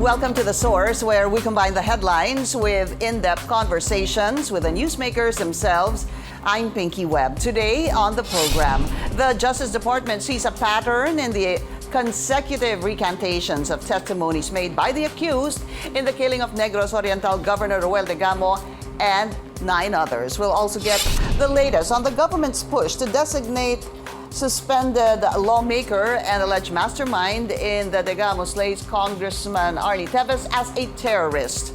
Welcome to The Source, where we combine the headlines with in-depth conversations with the newsmakers themselves. I'm Pinky Webb. Today on the program, the Justice Department sees a pattern in the consecutive recantations of testimonies made by the accused in the killing of Negros Oriental Governor Roel Degamo and 9 others. We'll also get the latest on the government's push to designate suspended lawmaker and alleged mastermind in the Degamo slays Congressman Arnie Teves as a terrorist.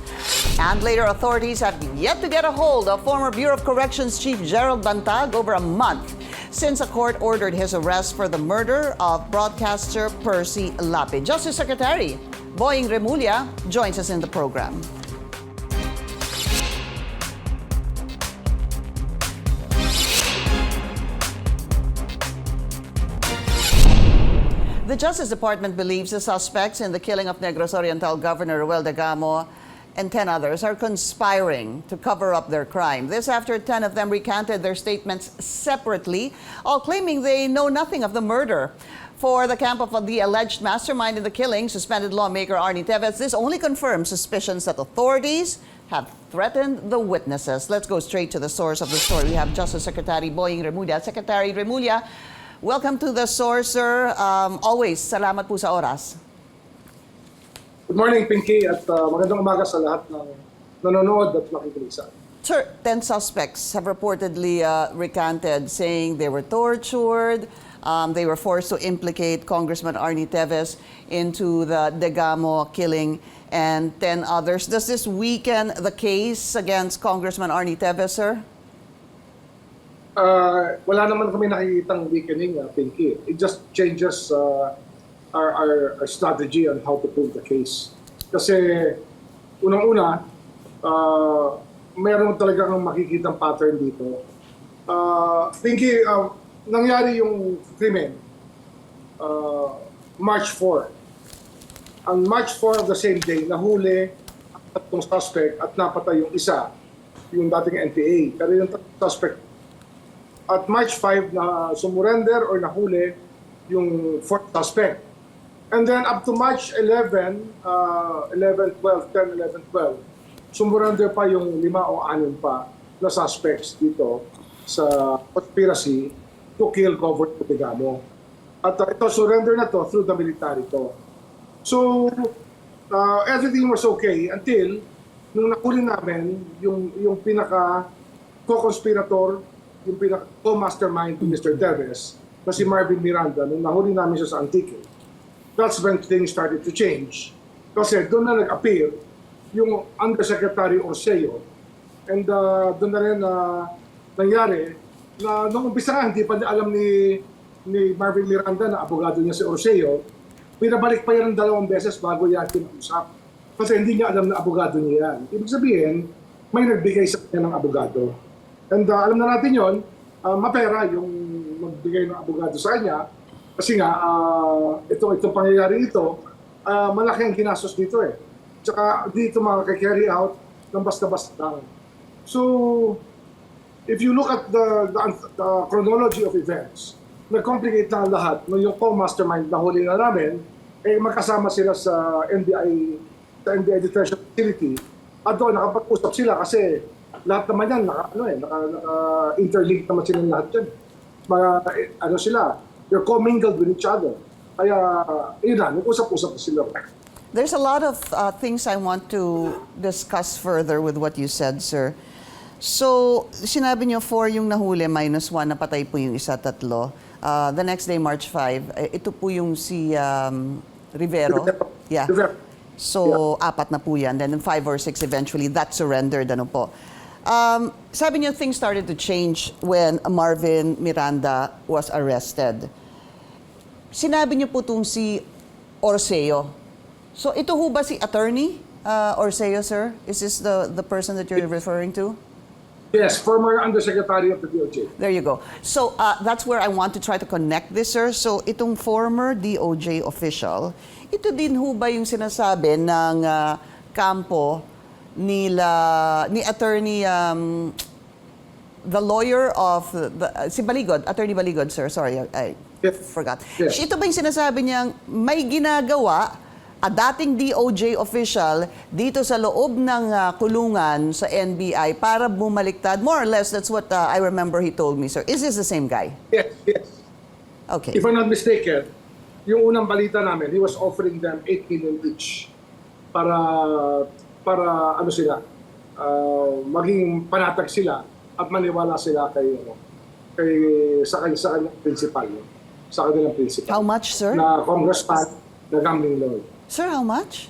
And later, authorities have yet to get a hold of former Bureau of Corrections Chief Gerald Bantag over a month since a court ordered his arrest for the murder of broadcaster Percy Lapid. Justice Secretary Boying Remulla joins us in the program. The Justice Department believes the suspects in the killing of Negros Oriental Governor Roel Degamo and 10 others are conspiring to cover up their crime. This after 10 of them recanted their statements separately, all claiming they know nothing of the murder. For the camp of the alleged mastermind in the killing, suspended lawmaker Arnie Teves, this only confirms suspicions that authorities have threatened the witnesses. Let's go straight to the source of the story. We have Justice Secretary Boying Remulla. Secretary Remulla, welcome to The Source, sir. Always, salamat po sa oras. Good morning, Pinky, at magandang umaga sa lahat ng nanonood at nakikinig sa atin. Sir, 10 suspects have reportedly recanted, saying they were tortured, they were forced to implicate Congressman Arnie Teves into the Degamo killing, and 10 others. Does this weaken the case against Congressman Arnie Teves, sir? Wala naman kami nakikitang weakening, Pinky. It just changes our strategy on how to prove the case. Kasi unang-una, mayroon talaga kang makikitang pattern dito. Pinky, nangyari yung krimen March 4. On March 4 of the same day, nahuli ang 3 suspect at napatay yung isa, yung dating NPA. Pero yung suspect at March 5 na sumurrender or nahuli yung 4th suspect. And then up to March 11, 11, 12, 10, 11, 12, sumurrender pa yung 5 o 6 pa na suspects dito sa conspiracy to kill Governor Degamo. At ito, surrender na to through the military to. So, everything was okay until nung nakuli namin yung pinaka co-conspirator, yung pinaka-co-mastermind ni Mr. Teves, na si Marvin Miranda, nung nahuli namin siya sa Antique. That's when things started to change. Kasi doon na nag-appear yung Undersecretary Orseo. And doon na rin nangyari na nung umpisa hindi pa niya alam ni Marvin Miranda na abogado niya si Orseo, pinabalik pa yan ng 2 beses bago yan kinausap. Kasi hindi niya alam na abogado niya yan. Ibig sabihin, may nagbigay sa kanya ng abogado. And alam na natin yon, mapera yung magbigay ng abogado sa kanya. Kasi nga, itong pangyayari ito, malaki ang ginastos dito eh. Tsaka dito makaka-carry out ng basta-basta lang. So, if you look at the chronology of events, nag-complicate na lahat. No, yung co-mastermind na huli na namin, magkasama sila sa NBI Detention Facility. At doon, nakapag-usap sila kasi lahat naman yan, naka-interlink naman sila lahat yan. They're commingled with each other. Kaya, yun na, nag-usap-usap sila. There's a lot of things I want to discuss further with what you said, sir. So, sinabi niyo 4 yung nahuli, -1, napatay po yung isa, 3. The next day, March 5, ito po yung si Rivero. Yeah. So, 4 na po yan. Then 5 or 6 eventually, that surrendered. Ano po. Sabi niyo, things started to change when Marvin Miranda was arrested. Sinabi niyo po itong si Orseo. So, ito ho ba si Attorney Orseo, sir? Is this the person that you're referring to? Yes, former Undersecretary of the DOJ. There you go. So, that's where I want to try to connect this, sir. So, itong former DOJ official, ito din ho ba yung sinasabi ng kampo ni Attorney, the lawyer of, si Baligod, Attorney Baligod, sir, sorry, I forgot. Yes. Ito ba yung sinasabi niyang may ginagawa dating DOJ official dito sa loob ng kulungan sa NBI para bumaliktad. More or less, that's what I remember he told me, sir. Is this the same guy? Yes, yes. Okay. If I'm not mistaken, yung unang balita namin, he was offering them 8 million each para ano sila, maging panatag sila at maniwala sila sa kanyang principal, sa kanilang principal. How much, sir? Na congressman, na gambling lord. Sir, how much?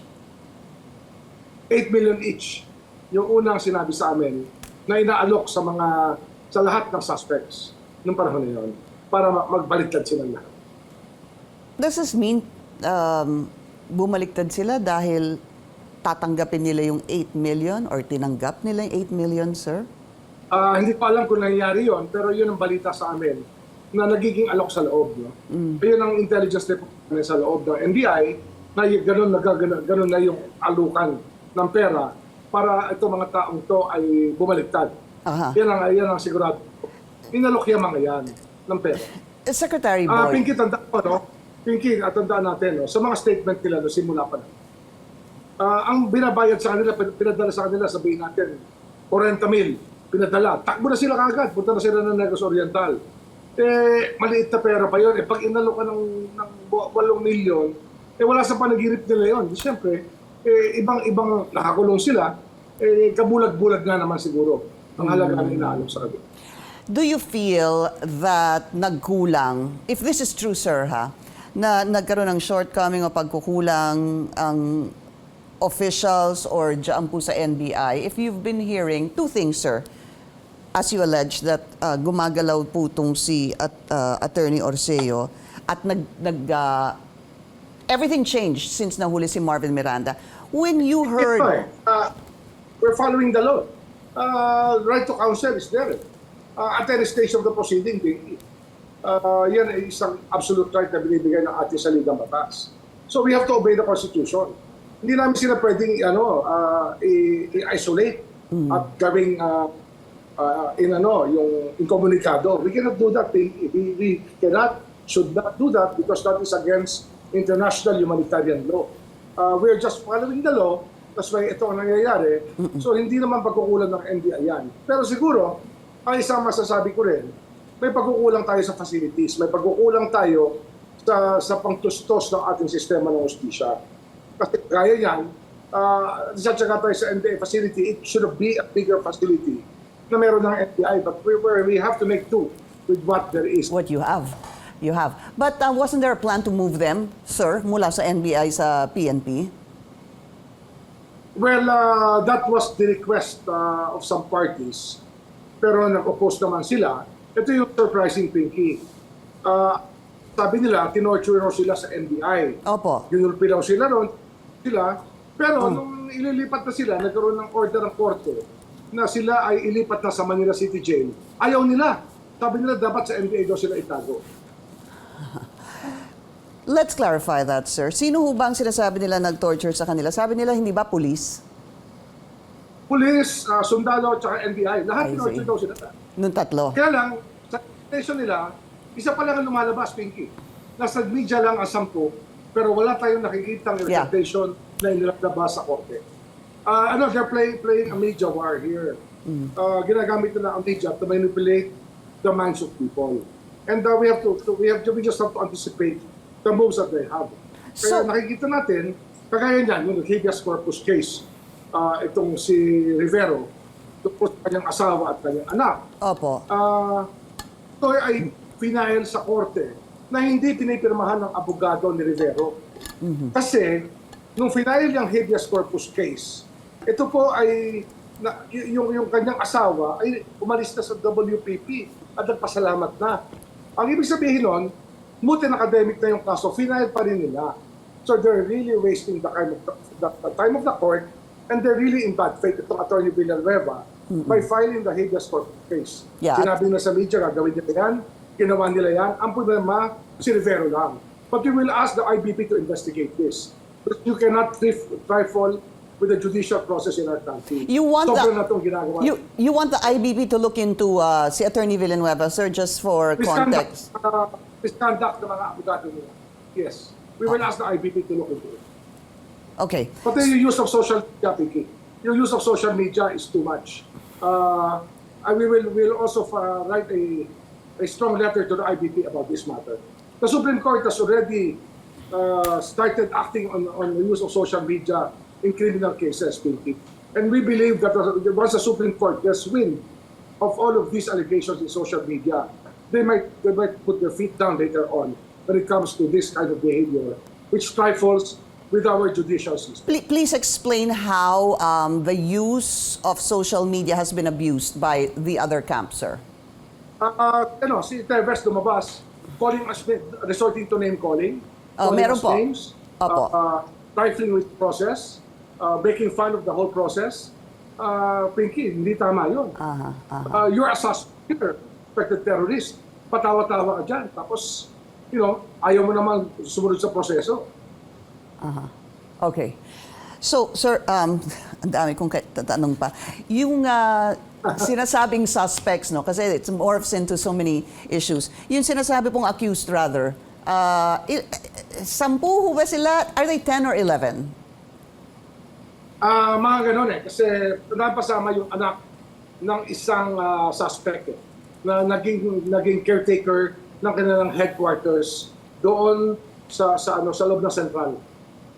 8 million each. Yung unang sinabi sa amin na inaalok sa lahat ng suspects nung panahon na yun para magbaliktad sila lahat. Does this mean bumaliktad sila dahil tatanggapin nila yung 8 million or tinanggap nila yung 8 million, sir? Hindi ko alam kung nangyayari yun, pero yun ang balita sa amin na nagiging alok sa loob. No? Ayun ang intelligence department sa loob ng NBI na gano'n na yung alukan ng pera para itong mga taong to ay bumaliktad. Yan ang sigurado. Inalok yung mga yan ng pera. Secretary Boy. Pinky, tandaan ko, no? Pinky, tandaan natin, no? Sa mga statement nila, no, simula pa na. Ang binabayad sa kanila, pinadala sa kanila, sabihin natin, 40,000, pinadala. Takbo na sila kagad, punta na sila ng Negros Oriental. Maliit na pera pa yun. Pag inalok ka ng 8 milyon, wala sa panaginip nila yun. Siyempre, ibang nakakulong sila, kabulag-bulag nga naman siguro ang halaga na inaalok sa kanila. Do you feel that nagkulang, if this is true, sir, na nagkaroon ng shortcoming o pagkukulang ang officials or dyan po sa NBI, if you've been hearing two things, sir, as you allege that gumagalaw po itong si Attorney Orseo at everything changed since nahuli si Marvin Miranda. When you heard... we're following the law. Right to counsel is there. At any stage of the proceeding, yan ay isang absolute right na binibigay ng ating saligang batas. So we have to obey the Constitution. Hindi namin sila pwedeng i-isolate at gawing yung inkomunikado. We cannot do that. We cannot, should not do that because that is against international humanitarian law. We are just following the law. That's why ito ang nangyayari. So hindi naman pagkukulang ng NBI yan. Pero siguro, ang isang masasabi ko rin, may pagkukulang tayo sa facilities, may pagkukulang tayo sa pangtustos ng ating sistema ng hustisya. Kasi gaya yan, tsaka tayo sa NBI facility, it should be a bigger facility na meron ng NBI. But we have to make do with what there is. What you have. You have. But wasn't there a plan to move them, sir, mula sa NBI sa PNP? Well, that was the request of some parties. Pero nag-oppose naman sila. Ito yung surprising thinking. Sabi nila, tinorture sila sa NBI. Opo. Ginulpi daw sila ron. Pero nung ililipat na sila, nagkaroon ng order ng korte na sila ay ilipat na sa Manila City Jail. Ayaw nila. Sabi nila, dapat sa NBI daw sila itago. Let's clarify that, sir. Sino ho bang sinasabi nila nag-torture sa kanila? Sabi nila, hindi ba police? Police, sundalo, tsaka NBI. Lahat tinorture daw sila. Nung tatlo. Kaya lang, sa station nila, isa pa lang ang lumalabas, Pinky. Nasa media lang ang 10, pero wala tayong nakikita ng recantation na inilabas sa korte. They're playing a media war here. Ginagamit nila ang media to manipulate the minds of people. And we just have to anticipate the moves that they have. Kaya nakikita natin, kagaya niyan, yung habeas corpus case, itong si Rivero, tungkol sa kanyang asawa at kanyang anak. Opo. Ito ay final sa korte na hindi pinipirmahan ng abogado ni Rivero. Kasi, nung final yung habeas corpus case, ito po ay, yung kanyang asawa ay umalis na sa WPP at nagpasalamat na. Ang ibig sabihin nun, mutin academic na yung kaso, final pa rin nila. So they're really wasting the time of the court and they're really in bad faith itong Attorney Villanueva by filing the habeas corpus case. Yeah. Sinabi na sa media, gagawin nila yan, ginawa nila yan, ang problema, si Rivero lang. But we will ask the IBP to investigate this. But you cannot trifle with the judicial process in our country. You want na itong ginagawa. You want the IBP to look into si Attorney Villanueva, sir, just for context. Misconduct ng mga abogado nila. Yes. We will ask the IBP to look into it. Okay. But the use of social media, Pinky, your use of social media is too much. We'll also write a strong letter to the IBP about this matter. The Supreme Court has already started acting on the use of social media in criminal cases, Pinky. And we believe that once the Supreme Court gets wind of all of these allegations in social media, they might put their feet down later on when it comes to this kind of behavior, which trifles with our judicial system. Please explain how the use of social media has been abused by the other camp, sir. Si Teves lumabas, calling us, resorting to name calling, Oh, calling meron us po. names, Opo. trifling with the process, making fun of the whole process. Pinky, hindi tama yun. You're a suspected terrorist. Patawa-tawa ka dyan. Tapos, ayaw mo naman sumunod sa proseso. Okay. So, sir, ang dami kong tatanong pa. Yung sinasabing suspects, no? Kasi it morphs into so many issues. Yung sinasabi pong accused, rather, 10 ho ba sila? Are they 10 or 11? Mga ganun kasi napasama yung anak ng isang suspect na naging caretaker ng kanilang headquarters doon sa loob ng sentral.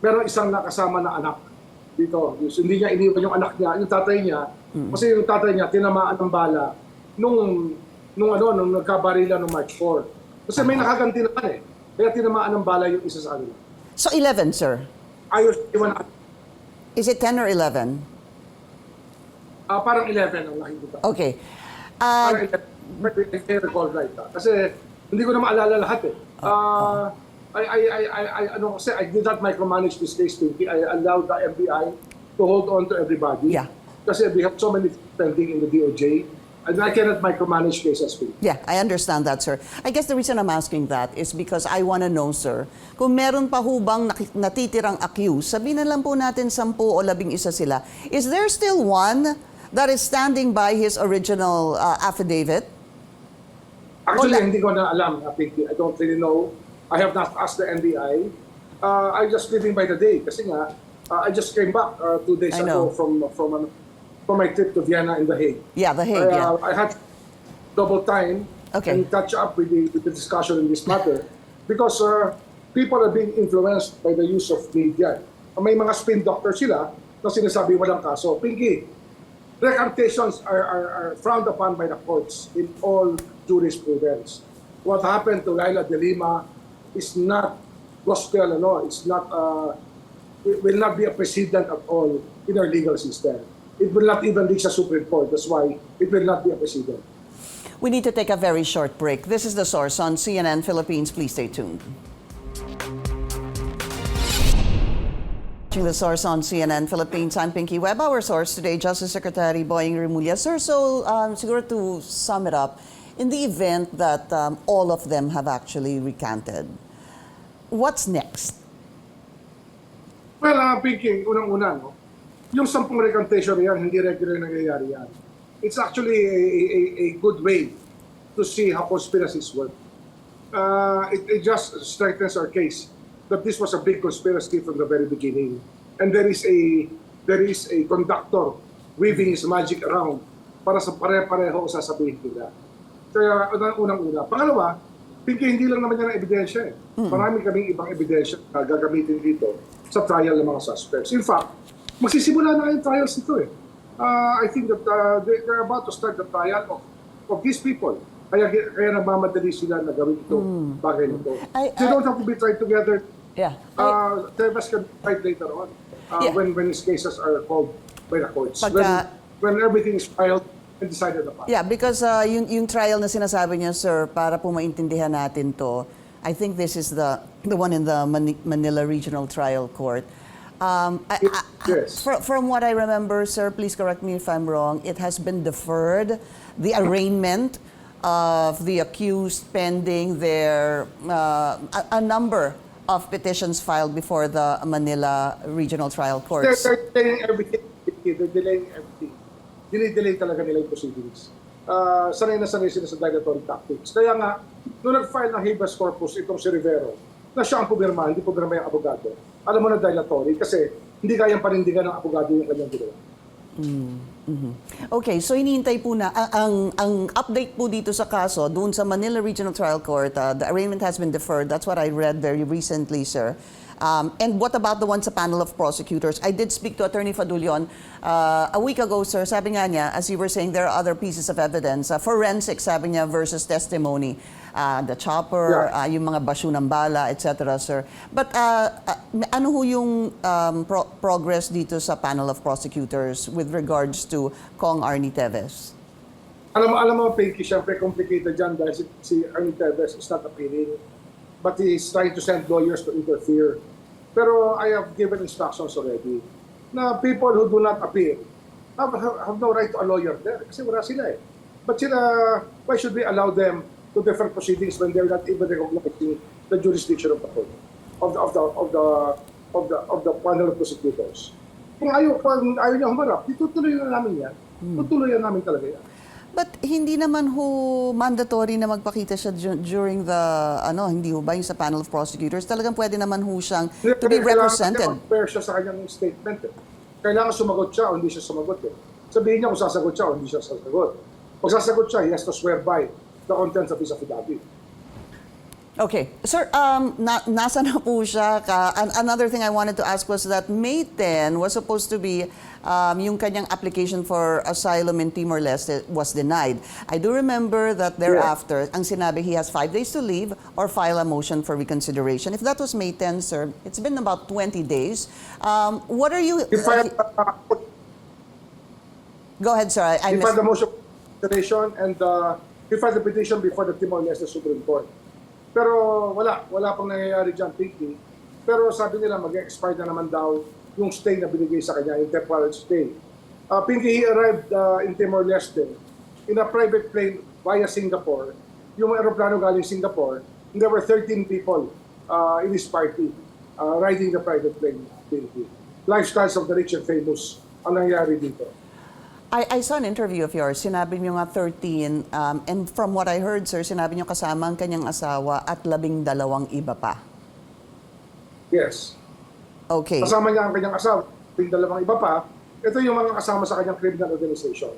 Meron isang nakasama na anak dito. Hindi niya iniwan yung anak niya, yung tatay niya. Kasi yung tatay niya tinamaan ng bala nung nagkabarila noong March 4. Kasi may nakaganti naman Kaya tinamaan ng bala yung isa sa kanila. So 11, sir? Ayos, iwan. Is it 10 or 11? Parang 11 ang nakikita. Okay. Parang 11. I recall right. Kasi hindi ko na maalala lahat I did not micromanage this case, Pinky. I allowed the FBI to hold on to everybody. Yeah. Kasi we have so many pending in the DOJ, and I cannot micromanage cases, Pinky. Yeah, I understand that, sir. I guess the reason I'm asking that is because I want to know, sir, kung meron pa hubang natitirang accused, sabihin na lang po natin 10 o 11 sila, is there still one that is standing by his original affidavit? Actually, hindi ko na alam, Pinky. I don't really know. I have not asked the NBI. I'm just living by the day kasi nga, I just came back 2 days ago from my trip to Vienna in The Hague. Yeah, The Hague, yeah. I had double time and catch up with the discussion in this matter because people are being influenced by the use of media. May mga spin doctor sila na sinasabi walang kaso. Pinky, recantations are frowned upon by the courts in all jurisprudence. What happened to Laila de Lima is not gospel, it's not, it will not be a precedent at all in our legal system. It will not even reach the Supreme Court. That's why it will not be a precedent. We need to take a very short break. This is The Source on CNN Philippines. Please stay tuned. Watching The Source on CNN Philippines, I'm Pinky Webb. Our source today, Justice Secretary Boying Remulla. Sir, so siguro to sum it up, in the event that all of them have actually recanted, what's next? Well, Pinky, unang-una, yung 10 recantation yan, hindi regular nangyayari yan. It's actually a good way to see how conspiracies work. It just strengthens our case that this was a big conspiracy from the very beginning. And there is a conductor weaving his magic around para sa pare-pareho sasabihin nila. Kaya unang-una. Pangalawa, Pinky, hindi lang naman yan ang ebidensya Marami kaming ibang ebidensya na gagamitin dito sa trial ng mga suspects. In fact, magsisimula na yung trials nito I think that they're about to start the trial of these people. Kaya nagmamadali sila na gawin ito, bagay nito. They don't have to be tried together. Yeah. Teves can be tried later on when his cases are called by the courts. When everything is filed and decided upon. Yeah, because yung trial na sinasabi niya, sir, para po maintindihan natin to, I think this is the one in the Manila Regional Trial Court. Yes. From what I remember, sir, please correct me if I'm wrong, it has been deferred, the arraignment of the accused pending their a number of petitions filed before the Manila Regional Trial Court. They're delaying everything. They're delaying everything. Dinidelay talaga nila yung proceedings. Sanay na sanay sila sa dilatory tactics. Kaya nga, nung nag-file ng habeas corpus itong si Rivero, na siya ang pumirma, hindi pumirma yung abogado, alam mo na dilatory kasi hindi kayang panindigan ng abogado yung kanyang ginawa. Okay, so hinihintay po na ang update po dito sa kaso doon sa Manila Regional Trial Court. The arraignment has been deferred. That's what I read very recently, sir. And what about the one sa panel of prosecutors? I did speak to Attorney Fadulion a week ago, sir. Sabi nga niya, as you were saying, there are other pieces of evidence. Forensic, sabi niya, versus testimony. The chopper, yung mga basyo ng bala, etc., sir. But ano ho yung progress dito sa panel of prosecutors with regards to Kong Arnie Teves? Alam mo, Pinky, syempre complicated dyan dahil si Arnie Teves is not appealing, but he is trying to send lawyers to interfere. Pero I have given instructions already na people who do not appear have no right to a lawyer there kasi wala sila eh. But why should we allow them to different proceedings when they're not even recognizing the jurisdiction of the court, of the panel of prosecutors? Kung ayaw niya humarap, tutuloy na namin yan. Tutuloy na namin talaga yan. But hindi naman ho mandatory na magpakita siya during the, hindi ho ba yung sa panel of prosecutors? Talagang pwede naman ho siyang to be represented. Kailangan mag-prepare siya sa kanyang statement. Kailangan sumagot siya o hindi siya sumagot. Sabihin niya kung sasagot siya o hindi siya sasagot. Pag sasagot siya, he has to swear by the contents of his affidavit. Okay. Sir, nasa na po siya? Another thing I wanted to ask was that May 10 was supposed to be yung kanyang application for asylum in Timor-Leste was denied. I do remember that thereafter, ang sinabi, he has 5 days to leave or file a motion for reconsideration. If that was May 10, sir, it's been about 20 days. What are you... Go ahead, sir. He filed the motion for reconsideration and he filed the petition before the Timor-Leste Supreme Court. Pero wala pang nangyayari dyan, Pinky. Pero sabi nila mag-expire na naman daw yung stay na binigay sa kanya, yung temporary stay. Pinky, he arrived in Timor-Leste in a private plane via Singapore. Yung aeroplano galing Singapore, and there were 13 people in his party riding the private plane, Pinky. Lifestyles of the rich and famous ang nangyayari dito. I saw an interview of yours. Sinabi niyo nga 13, and from what I heard, sir, sinabi niyo kasama ang kanyang asawa at 12 iba pa. Yes. Okay. Kasama niya ang kanyang asawa, 12 iba pa. Ito yung mga kasama sa kanyang criminal organization.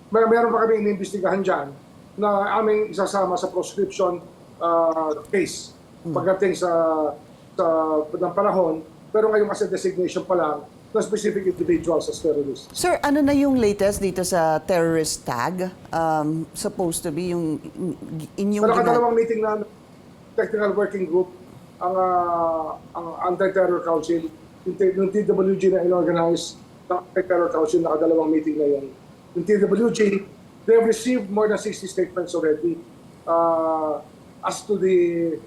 Meron pa kami iniimbestigahan dyan na aming isasama sa proscription case pagdating sa ng panahon. Pero ngayon kasi designation pa lang na specific individuals as terrorists. Sir, ano na yung latest dito sa terrorist tag? Supposed to be yung inyong... Nakadalawang meeting na technical working group ang Anti-Terror Council, yung TWG na inorganize ng Anti-Terror Council, nakadalawang meeting na yun. Yung TWG, they have received more than 60 statements already as to the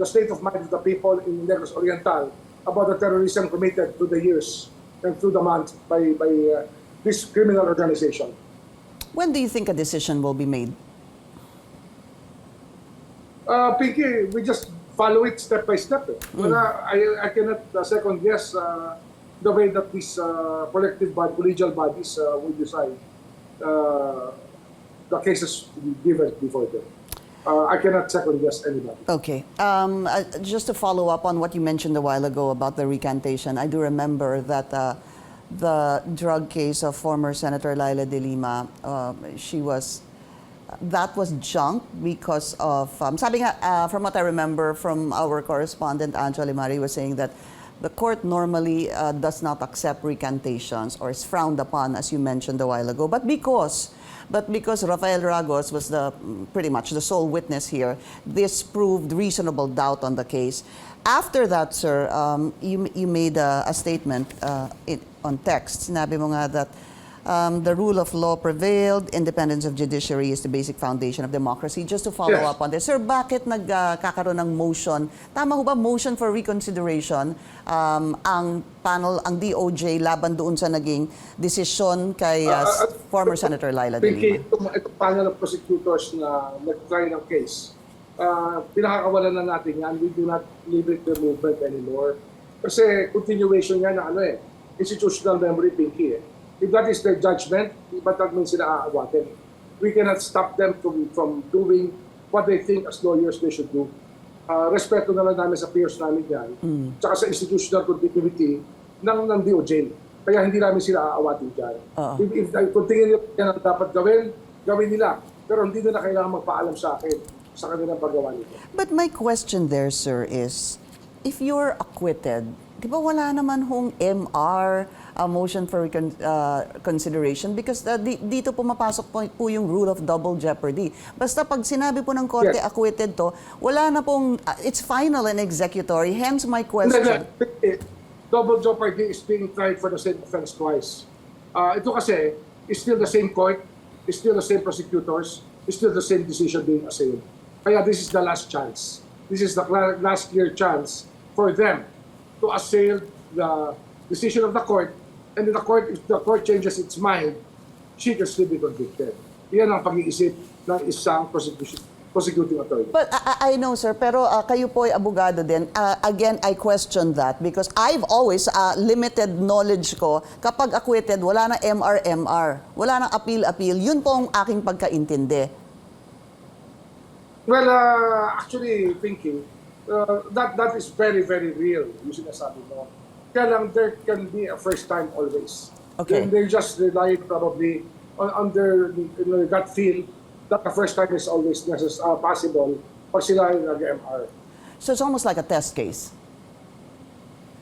state of mind of the people in Negros Oriental about the terrorism committed through the years and through the month by this criminal organization. When do you think a decision will be made? Pinky, we just follow it step by step. I cannot second guess the way that these collective collegial bodies will decide the cases to be given before them. I cannot second guess anybody. Okay. Just to follow up on what you mentioned a while ago about the recantation, I do remember that the drug case of former Senator Laila de Lima, that was junked because of, sabi nga, from what I remember from our correspondent, Angela Mari was saying that the court normally does not accept recantations or is frowned upon, as you mentioned a while ago. But because Rafael Ragos was pretty much the sole witness here, this proved reasonable doubt on the case. After that, sir, you made a statement on text. Sinabi mo nga that the rule of law prevailed, independence of judiciary is the basic foundation of democracy. Just to follow up on this, sir, bakit nagkakaroon ng motion? Tama ho ba motion for reconsideration ang panel, ang DOJ laban doon sa naging desisyon kay former Senator Laila de Lima? Itong panel of prosecutors na nag-try ng case, pinakakawalan na natin yan. We do not limit the movement anymore. Kasi continuation yan na institutional memory, Pinky. If that is their judgment, but that means sila aawatin. We cannot stop them from doing what they think as lawyers they should do. Respeto na lang namin sa peers namin yan. Tsaka sa institutional continuity ng DOJ. Kaya hindi namin sila aawatin dyan. Kung tingin nyo yan ang dapat gawin nila. Pero hindi nila kailangan magpaalam sa akin sa kanilang paggawa nito. But my question there, sir, is if you're acquitted, di ba wala naman hong MR, a motion for consideration? Because dito pumapasok po yung rule of double jeopardy. Basta pag sinabi po ng korte acquitted to, wala na pong, it's final and executory. Hence my question. Double jeopardy is being tried for the same offense twice. Ito kasi, is still the same court, is still the same prosecutors, is still the same decision being assailed. Kaya this is the last chance. This is the last clear chance for them to assail the decision of the court, and if the court changes its mind, she can still be convicted. Yan ang pag-iisip ng isang prosecuting attorney. But I know, sir, pero kayo po ay abogado din. Again, I question that because I've always limited knowledge ko. Kapag acquitted, wala na MR. Wala na appeal. Yun po ang aking pagkaintindi. Well, actually, Pinky, that is very, very real, yung sinasabi mo. Kaya lang, there can be a first time always. Okay. They just rely probably on their gut feel that the first time is always possible pag sila yung nag-MR. So it's almost like a test case.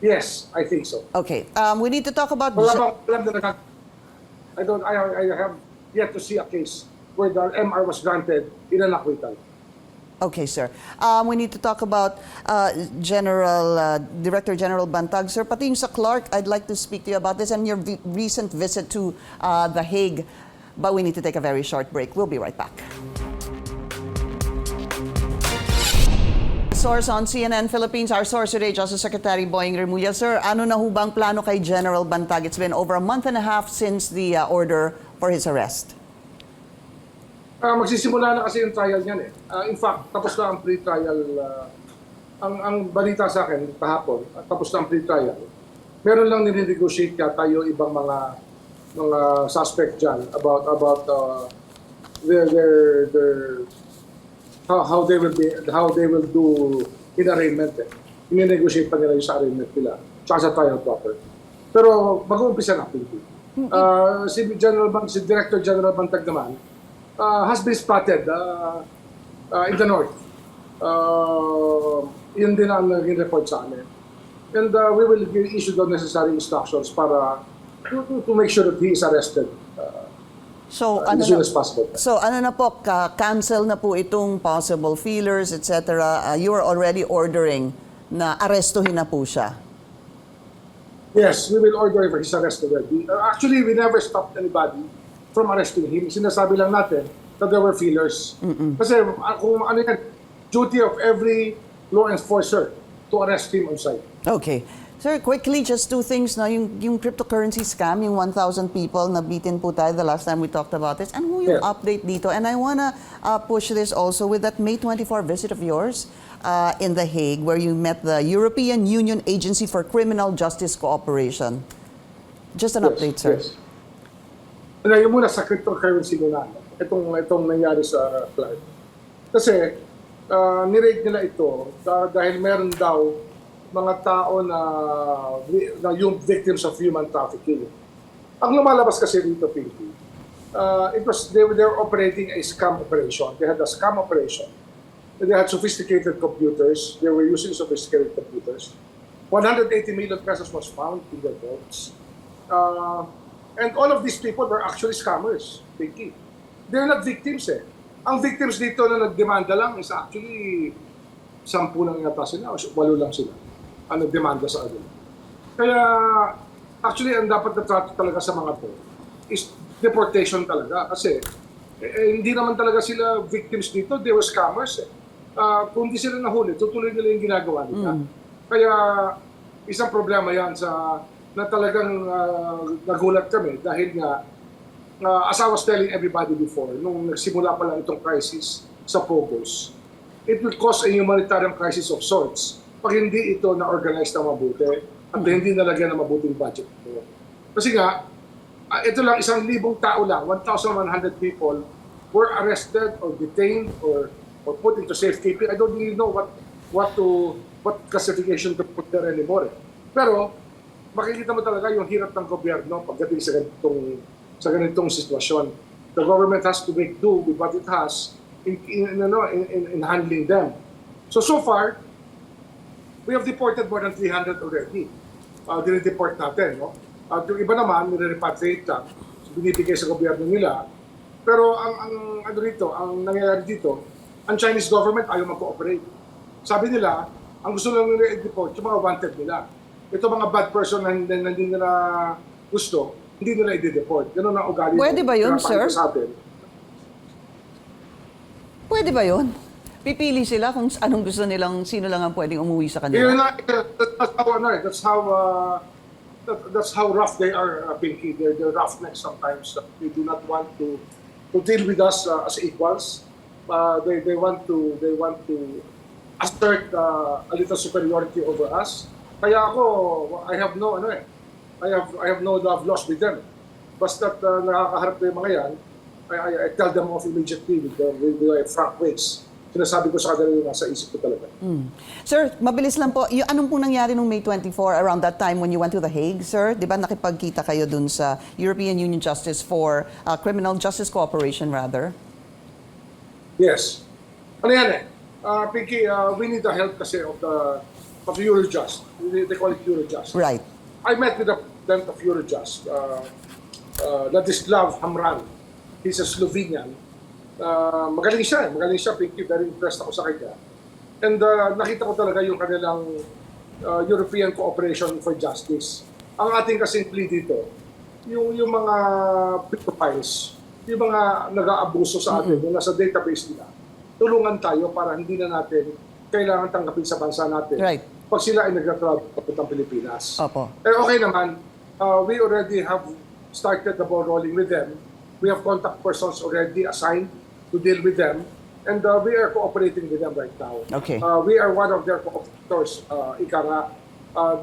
Yes, I think so. Okay. We need to talk about... I have yet to see a case where the MR was granted in an acquittal. Okay, sir. We need to talk about Director General Bantag. Sir, pati yung sa Clark, I'd like to speak to you about this and your recent visit to The Hague. But we need to take a very short break. We'll be right back. Source on CNN Philippines. Our source today, Justice Secretary Boying Remulla. Sir, ano na hubang plano kay General Bantag? It's been over a month and a half since the order for his arrest. Magsisimula na kasi yung trial niyan eh. In fact, tapos na ang pre-trial. Ang balita sa akin kahapon, tapos na ang pre-trial. Meron lang nire-negotiate yata yung ibang mga suspect dyan about how they will do in arraignment. I-negotiate pa nila yung sa arraignment nila tsaka sa trial proper. Pero mag-uumpisa na pinto. Si Director General Bantag naman has been spotted in the north. Yun din ang naging report sa amin. And we will issue the necessary instructions para to make sure that he is arrested as soon as possible. So ano na po, cancel na po itong possible feelers, etc. You are already ordering na arestuhin na po siya. Yes, we will order his arrest already. Actually, we never stopped anybody from arresting him. Sinasabi lang natin that there were feelers. Kasi kung ano yan, duty of every law enforcer to arrest him on site. Okay. Sir, quickly, just two things. No? Yung cryptocurrency scam, yung 1,000 people na beaten po tayo the last time we talked about this. And who yung update dito? And I want to push this also with that May 24 visit of yours in The Hague where you met the European Union Agency for Criminal Justice Cooperation. Just an update, sir. Yes. Yung muna sa cryptocurrency muna. Itong nangyari sa Clark. Kasi nirate nila ito dahil meron daw mga tao na yung victims of human trafficking. Ang lumalabas kasi dito, Pinky, they were operating a scam operation. They had a scam operation. They had sophisticated computers. They were using sophisticated computers. 180 million pesos was found in their vaults. And all of these people were actually scammers, Pinky. They're not victims eh. Ang victims dito na nagdemanda lang is actually 10 lang yata sila o 8 lang sila ang nagdemanda sa kanila. Kaya actually ang dapat na trato talaga sa mga to is deportation talaga kasi hindi naman talaga sila victims dito, they were scammers eh. Kung di sila nahuli, tutuloy nila yung ginagawa nila. Kaya isang problema yan na talagang nagulat kami dahil nga as I was telling everybody before, nung nagsimula pa lang itong crisis sa Pogos, it will cause a humanitarian crisis of sorts pag hindi ito na-organize na mabuti at hindi nalagyan ng mabuting budget ito. Kasi nga, ito lang 1,000 tao lang, 1,100 people were arrested or detained or put into safekeeping. I don't really know what classification to put there anymore. Pero makikita mo talaga yung hirap ng gobyerno pagdating sa ganitong sitwasyon. The government has to make do with what it has in handling them. So far, we have deported more than 300 already. Dinideport natin, no? Yung iba naman, nire-repatriate lang. So, binibigay sa gobyerno nila. Pero ang nangyayari dito, ang Chinese government ayaw mag-cooperate. Sabi nila, ang gusto lang nila i-deport, yung mga wanted nila. Ito mga bad person na hindi nila gusto, hindi nila i-deport. Ganun ang ugali. Pwede ba yun, sir? Pwede ba yun? Pipili sila kung anong gusto nilang, sino lang ang pwedeng umuwi sa kanila. That's how rough they are, Pinky. They're roughnecks sometimes. They do not want to deal with us as equals. They want to assert a little superiority over us. Kaya ako, I have no love lost with them. Basta nakakaharap ko yung mga yan, I tell them off immediately with the frank ways. Sinasabi ko sa kanila yung nasa isip ko talaga. Sir, mabilis lang po. Anong po nangyari nung May 24 around that time when you went to The Hague, sir? Di ba nakipagkita kayo dun sa European Union Justice for Criminal Justice Cooperation, rather? Yes. Ano yan eh? Pinky, we need the help kasi of Eurojust. They call it Eurojust. Right. I met with the president of Eurojust, Ladislav Hamran. He's a Slovenian. Magaling siya, Pinky. Very impressed ako sa kanya. And nakita ko talaga yung kanilang European Cooperation for Justice. Ang ating kasing plea dito, yung mga pedophiles, yung mga nag-aabuso sa atin, yung nasa database nila, tulungan tayo para hindi na natin kailangan tanggapin sa bansa natin. Right. Pag sila ay nag-travel papuntang Pilipinas. Opo. Okay naman, we already have started the ball rolling with them. We have contact persons already assigned to deal with them, and we are cooperating with them right now. Okay. We are one of their cooperators, ika nga.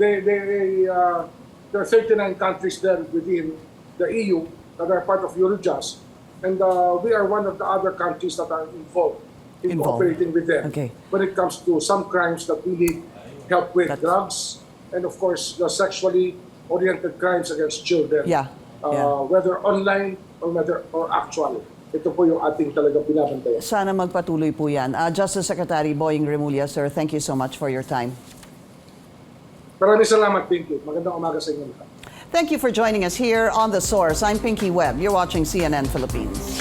There are 39 countries there within the EU that are part of Eurojust, and we are one of the other countries that are involved in cooperating with them when it comes to some crimes that we need help with, drugs, and of course the sexually oriented crimes against children. Whether online or actual. Ito po yung ating talagang binabantayan. Sana magpatuloy po yan. Justice Secretary Boying Remulla, sir, thank you so much for your time. Maraming salamat, Pinky. Magandang umaga sa inyo. Thank you for joining us here on The Source. I'm Pinky Webb. You're watching CNN Philippines.